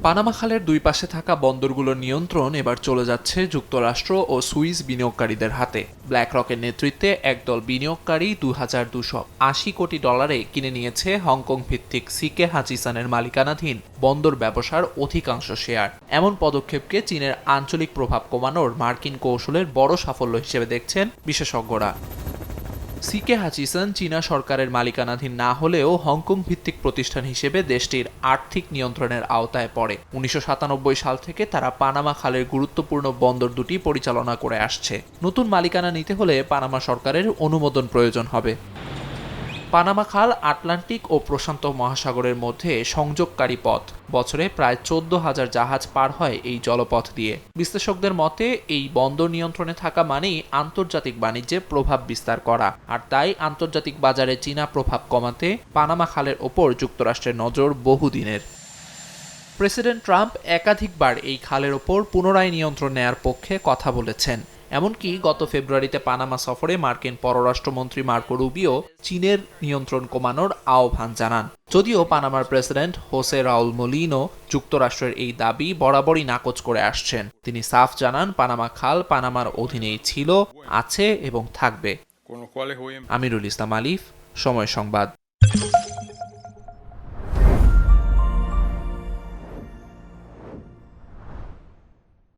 Panama খালের দুই পাশে থাকা বন্দরগুলোর নিয়ন্ত্রণ এবার চলে যাচ্ছে যুক্তরাষ্ট্র ও সুইস বিনিয়োগকারীদের হাতে। ব্ল্যাকরকের নেতৃত্বে একদল বিনিয়োগকারী $2,280 কোটি কিনে নিয়েছে হংকং ভিত্তিক সিকে হাচিসানের মালিকানাধীন বন্দর ব্যবসার অধিকাংশ শেয়ার। এমন পদক্ষেপকে চীনের আঞ্চলিক প্রভাব কমানোর মার্কিন কৌশলের বড় সাফল্য হিসেবে দেখছেন বিশেষজ্ঞরা। সিকে হাচিসন চীনা সরকারের মালিকানাধীন না হলেও হংকং ভিত্তিক প্রতিষ্ঠান হিসেবে দেশটির আর্থিক নিয়ন্ত্রণের আওতায় পড়ে। 1997 সাল থেকে তারা পানামা খালের গুরুত্বপূর্ণ বন্দর দুটি পরিচালনা করে আসছে। নতুন মালিকানা নিতে হলে পানামা সরকারের অনুমোদন প্রয়োজন হবে। পানামা খাল আটলান্টিক ও প্রশান্ত মহাসাগরের মধ্যে সংযোগকারী পথ। বছরে প্রায় 14,000 জাহাজ পার হয় এই জলপথ দিয়ে। বিশ্লেষকদের মতে এই বন্দর নিয়ন্ত্রণে থাকা মানেই আন্তর্জাতিক বাণিজ্যে প্রভাব বিস্তার করা, আর তাই আন্তর্জাতিক বাজারে চীনা প্রভাব কমাতে পানামা খালের ওপর যুক্তরাষ্ট্রের নজর বহুদিনের। প্রেসিডেন্ট ট্রাম্প একাধিকবার এই খালের ওপর পুনরায় নিয়ন্ত্রণ নেয়ার পক্ষে কথা বলেছেন। এমনকি গত ফেব্রুয়ারিতে পানামা সফরে মার্কিন পররাষ্ট্রমন্ত্রী মার্কো রুবিও চীনের নিয়ন্ত্রণ কমানোর আহ্বান জানান। যদিও পানামার প্রেসিডেন্ট হোসে রাউল মোলিনো যুক্তরাষ্ট্রের এই দাবি বরাবরই নাকচ করে আসছেন। তিনি সাফ জানান, পানামা খাল পানামার অধীনেই ছিল, আছে এবং থাকবে। আমিরুল ইসলাম আলিফ, সময় সংবাদ।